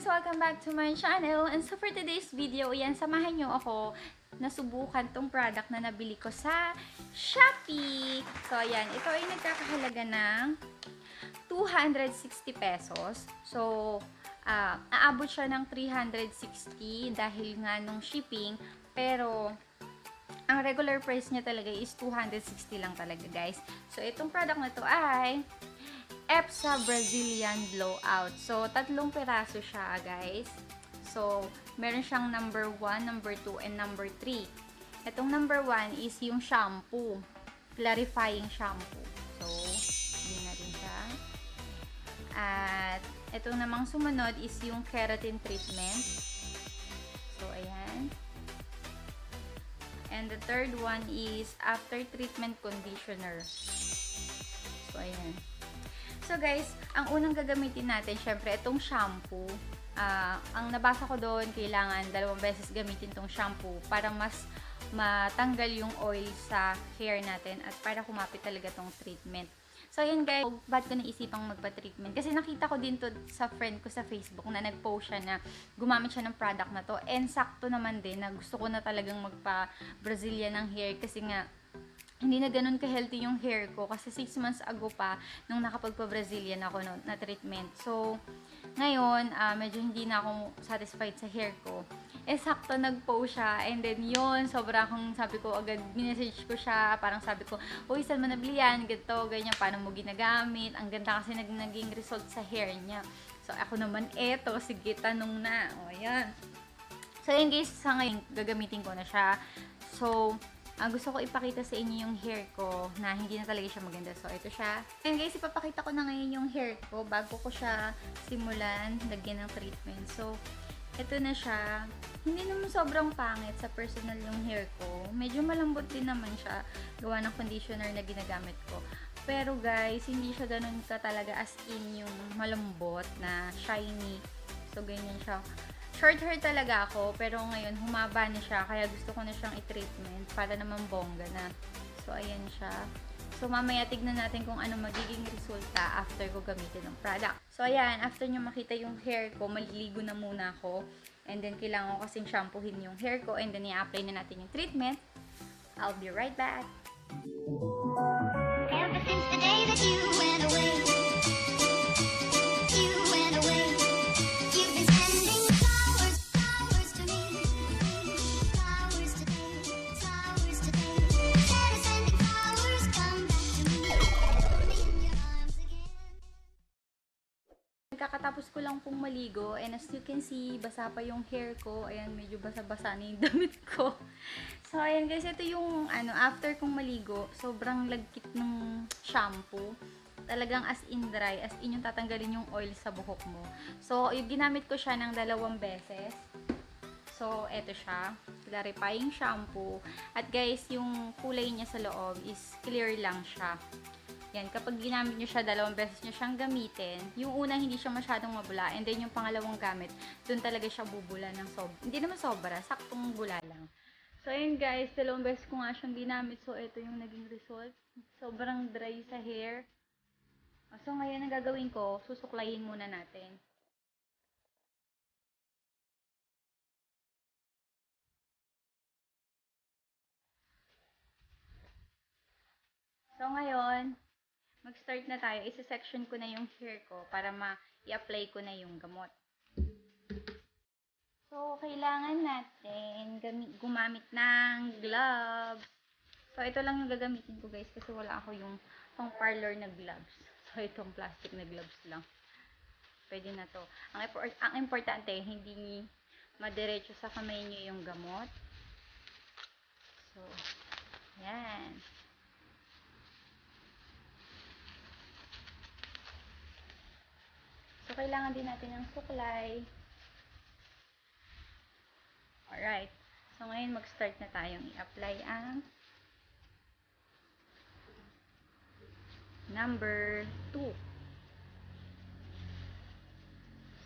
guys! Welcome back to my channel. And so for today's video, yan, samahan nyo ako nasubukan tong product na nabili ko sa Shopee. So ayan, ito ay nagkakahalaga ng 260 pesos. So, aabot siya ng 360 dahil nga nung shipping. Pero, ang regular price niya talaga is 260 lang talaga, guys. So, itong product na to ay EPSA Brazilian Blowout. So, 3 piraso siya, guys. So, meron siyang number 1, number 2, and number 3. Itong number 1 is yung shampoo. Clarifying shampoo. So, hindi na rin siya. At, itong namang sumunod is yung keratin treatment. So, ayan. And the third one is after treatment conditioner. So, ayan. So guys, ang unang gagamitin natin, syempre, itong shampoo. Ang nabasa ko doon, kailangan 2 beses gamitin itong shampoo para mas matanggal yung oil sa hair natin at para kumapit talaga itong treatment. So yun guys, ba't ko naisipang magpa-treatment? Kasi nakita ko din to sa friend ko sa Facebook na nag-post siya na gumamit siya ng product na to. And sakto naman din na gusto ko na talagang magpa-Brazilian ng hair kasi nga hindi na ganun ka-healthy yung hair ko kasi 6 months ago pa nung nakapagpa-Brazilian ako na treatment. So, ngayon, medyo hindi na ako satisfied sa hair ko. Eh, sakto nag-post siya and then yun, sobra akong sabi ko agad, minessage ko siya, parang sabi ko, uy, saan mo nabili yan? Ganito, ganyan, paano mo ginagamit? Ang ganda kasi naging result sa hair niya. So, ako naman, eto, sige, tanong na. O, ayan. So, yun guys, sa ngayon, gagamitin ko na siya. So, gusto ko ipakita sa inyo yung hair ko na hindi na talaga siya maganda. So, ito siya. And guys, ipapakita ko na ngayon yung hair ko bago ko siya simulan lagyan ng treatment. So, ito na siya. Hindi naman sobrang pangit sa personal yung hair ko. Medyo malambot din naman siya gawa ng conditioner na ginagamit ko. Pero guys, hindi siya ganun ka talaga as in yung malambot na shiny. So, ganyan siya. Short hair talaga ako, pero ngayon humaba na siya, kaya gusto ko na siyang i-treatment para naman bongga na. So, ayan siya. So, mamaya tignan natin kung ano magiging resulta after ko gamitin ng product. So, ayan, after nyo makita yung hair ko, maliligo na muna ako. And then, kailangan ko kasing shampoohin yung hair ko, and then i-apply na natin yung treatment. I'll be right back. Ever since the day that you went away. Kakatapos ko lang pong maligo and as you can see, basa pa yung hair ko. Ayan, medyo basa-basa na yung damit ko. So, ayan guys, ito yung after kong maligo, sobrang lagkit ng shampoo. Talagang as in dry, as in yung tatanggalin yung oil sa buhok mo. So, yung ginamit ko siya ng 2 beses. So, eto siya. Clarifying shampoo. At guys, yung kulay niya sa loob is clear lang siya. Yan, kapag ginamit nyo siya, 2 beses nyo siyang gamitin, yung una hindi siya masyadong mabula, and then yung pangalawang gamit, dun talaga siya bubula ng hindi naman sobra, saktong bula lang. So, ayun guys, 2 beses ko nga siyang ginamit, so ito yung naging result. Sobrang dry sa hair. So, ngayon ang gagawin ko, susuklayin muna natin. So, ngayon, mag-start na tayo. Isa-section ko na yung hair ko para i-apply ko na yung gamot. So, kailangan natin gumamit ng gloves. So, ito lang yung gagamitin ko guys kasi wala ako yung pang parlor na gloves. So, itong plastic na gloves lang. Pwede na to. Ang importante, hindi madiretso sa kamay nyo yung gamot. So, yan. So, kailangan din natin ng suklay. Alright. So, ngayon mag-start na tayong i-apply ang number 2.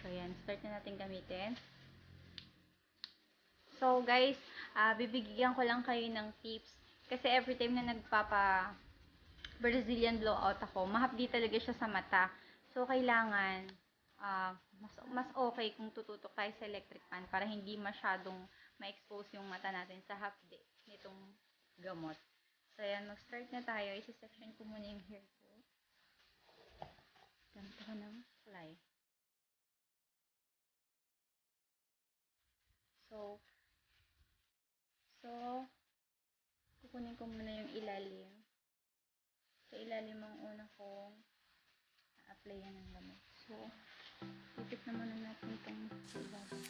So, yan. Start na natin gamitin. So, guys, bibigyan ko lang kayo ng tips. Kasi every time na Brazilian blowout ako, mahapdi talaga siya sa mata. So, kailangan mas okay kung tututok tayo sa electric fan para hindi masyadong ma-expose yung mata natin sa hapde nitong gamot. So, ayan, mag-start na tayo. Isi-section ko muna yung hair ko. Ganito ko ng fly. So, kukunin ko muna yung ilalim. Sa ilalim ang una kong a-applyan ng gamot. So, ipit na muna natin itong ilalim.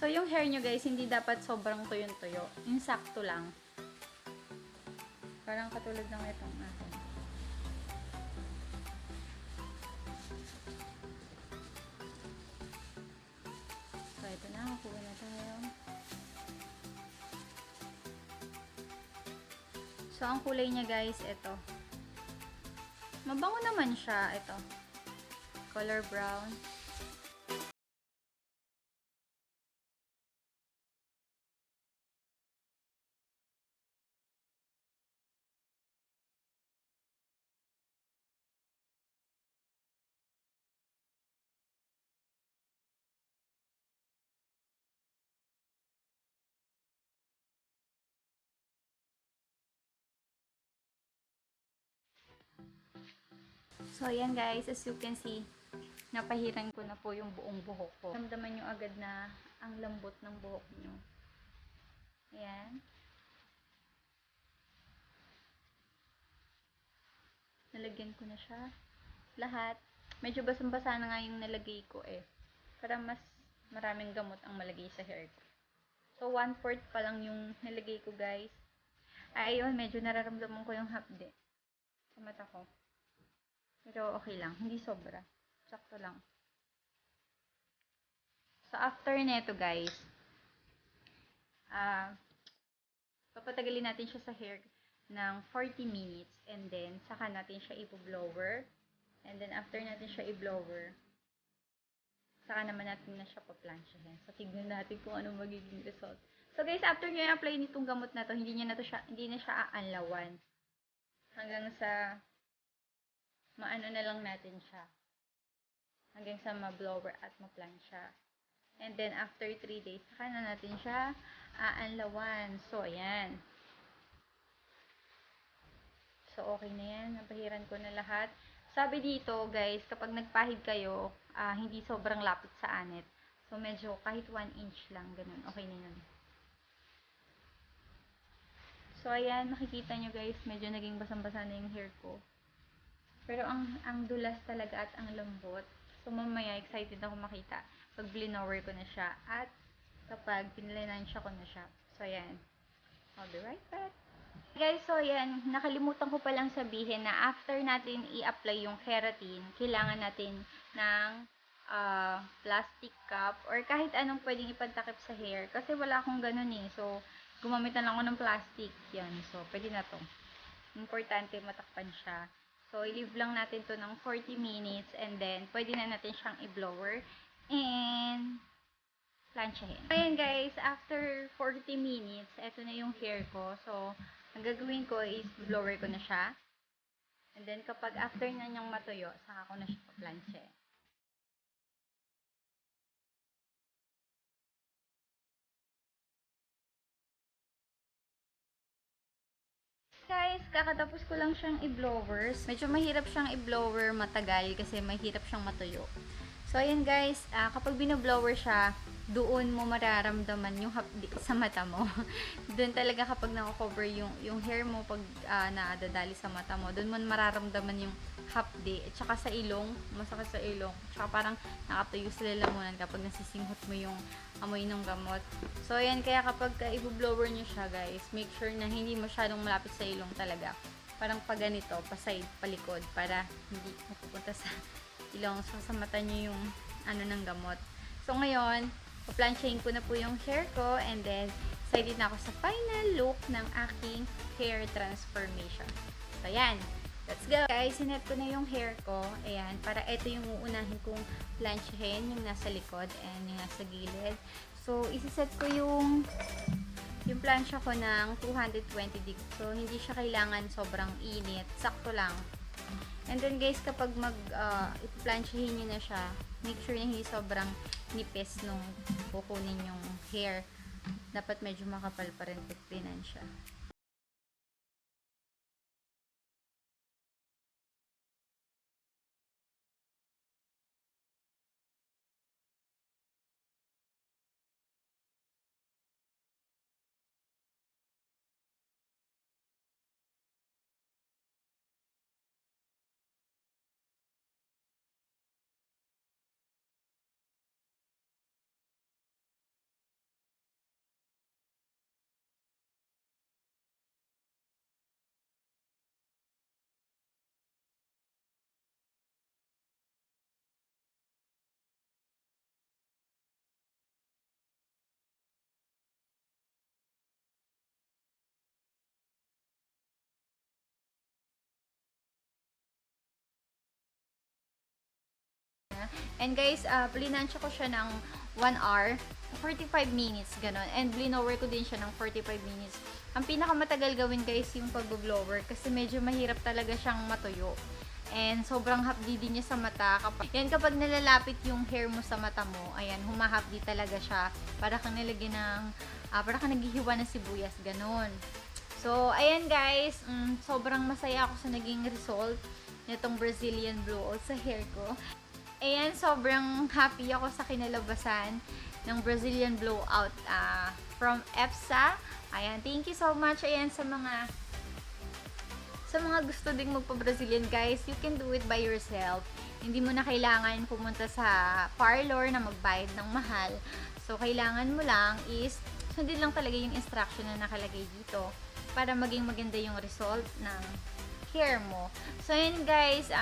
So, yung hair nyo guys, hindi dapat sobrang tuyong-tuyo. Yung sakto lang. Parang katulad ng itong akin. So, ito na. Kuha na tayo. So, ang kulay niya guys, ito. Mabango naman siya. Ito. Color brown. So, ayan guys, as you can see, napahiran ko na po yung buong buhok ko. Ramdaman nyo agad na ang lambot ng buhok nyo. Ayan. Nalagyan ko na siya. Lahat. Medyo basang-basa na nga yung nalagay ko eh. Para mas maraming gamot ang malagay sa hair ko. So, 1/4 pa lang yung nalagay ko guys. Ayun, medyo nararamdaman ko yung hapde sa mata ko. Pero okay lang, hindi sobra. Sakto lang. So, after neto guys, papatagalin natin siya sa hair ng 40 minutes and then saka natin siya i-blower. And then after natin siya i-blower, saka naman natin na siya pa-planchahin. So, tignan natin kung ano magiging result. So, guys, after nyo i-apply nitong gamot na to, hindi na siya aanlawan. Hanggang sa maano na lang natin siya. Hanggang sa ma-blower at ma-plancha. And then, after 3 days, saka na natin siya aanlawan. So, ayan. So, okay na yan. Nabahiran ko na lahat. Sabi dito, guys, kapag nagpahid kayo, hindi sobrang lapit sa anit. So, medyo kahit 1 inch lang, ganun. Okay na yun. So, ayan. Makikita nyo, guys, medyo naging basang-basa na yung hair ko. Pero, ang dulas talaga at ang lambot. So, mamaya, excited ako makita pag blinower ko na siya. At, kapag pinilinansya ko na siya. So, ayan. I'll be right back. Guys, so ayan, nakalimutan ko palang sabihin na after natin i-apply yung keratin, kailangan natin ng plastic cup or kahit anong pwedeng ipantakip sa hair. Kasi wala akong ganun eh. So, gumamit na lang ako ng plastic. Yan. So, pwede na to. Importante matakpan siya. So, i-leave lang natin to ng 40 minutes and then, pwede na natin siyang i-blower and planchahin. Ayan guys, after 40 minutes, eto na yung hair ko. So, ang gagawin ko is blower ko na siya. And then, kapag after na niyang matuyo, saka ko na siya pa-planche. Guys, kakatapos ko lang siyang i-blower. Medyo mahirap siyang i-blower matagal kasi mahirap siyang matuyo. So, ayan guys, kapag binoblower siya, doon mo mararamdaman yung hapdi sa mata mo. Doon talaga kapag nako-cover yung hair mo pag nadadali sa mata mo, doon mo mararamdaman yung hapdi. At saka sa ilong, masakit sa ilong. Tsaka parang nakatuyo sa lalamunan kapag nasisinghot mo yung amoy ng gamot. So, ayan, kaya kapag i-blower nyo siya guys, make sure na hindi masyadong malapit sa ilong talaga. Parang pag ganito, pa-side, palikod, para hindi mapupunta sa ilong. So, sa mata nyo yung ano ng gamot. So, ngayon, pa-planchain ko na po yung hair ko and then, excited na ako sa final look ng aking hair transformation. So, ayan. Let's go! Guys, sinet ko na yung hair ko. Ayan, para ito yung uunahin kong planchahin, yung nasa likod and yung nasa gilid. So, isiset ko yung plancha ko ng 220 degrees. So, hindi siya kailangan sobrang init. Sakto lang. And then guys, kapag iplansyahin nyo na siya, make sure na hindi sobrang nipis nung kukunin yung hair. Dapat medyo makapal pa rin pagpinan siya. And guys, plinansya ko siya ng 1 hour, 45 minutes, ganun. And blinower ko din siya ng 45 minutes. Ang pinakamatagal gawin guys, yung pag-blower kasi medyo mahirap talaga siyang matuyo. And sobrang hapdi din niya sa mata. Kapag nalalapit yung hair mo sa mata mo, ayan, humahapdi talaga siya. Para kang nilagyan ng, para kang naghihiwa ng sibuyas, ganun. So, ayan guys, sobrang masaya ako sa naging result nitong Brazilian blowout sa hair ko. Ayan, sobrang happy ako sa kinalabasan ng Brazilian blowout from EPSA. Ayan, thank you so much. Ayan, sa mga gusto ding magpa-Brazilian guys, you can do it by yourself. Hindi mo na kailangan pumunta sa parlor na magbayad ng mahal. So, kailangan mo lang is sundin lang talaga yung instruction na nakalagay dito para maging maganda yung result ng hair mo. So, ayan guys,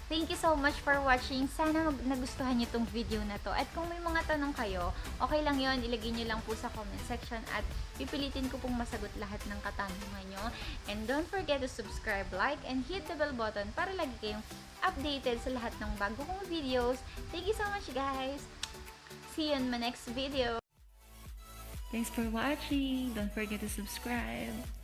thank you so much for watching. Sana nagustuhan nyo tong video na to. At kung may mga tanong kayo, okay lang yon, ilagay nyo lang po sa comment section at pipilitin ko pong masagot lahat ng katanungan nyo. And don't forget to subscribe, like, and hit the bell button para lagi kayong updated sa lahat ng bago kong videos. Thank you so much guys. See you in my next video. Thanks for watching. Don't forget to subscribe.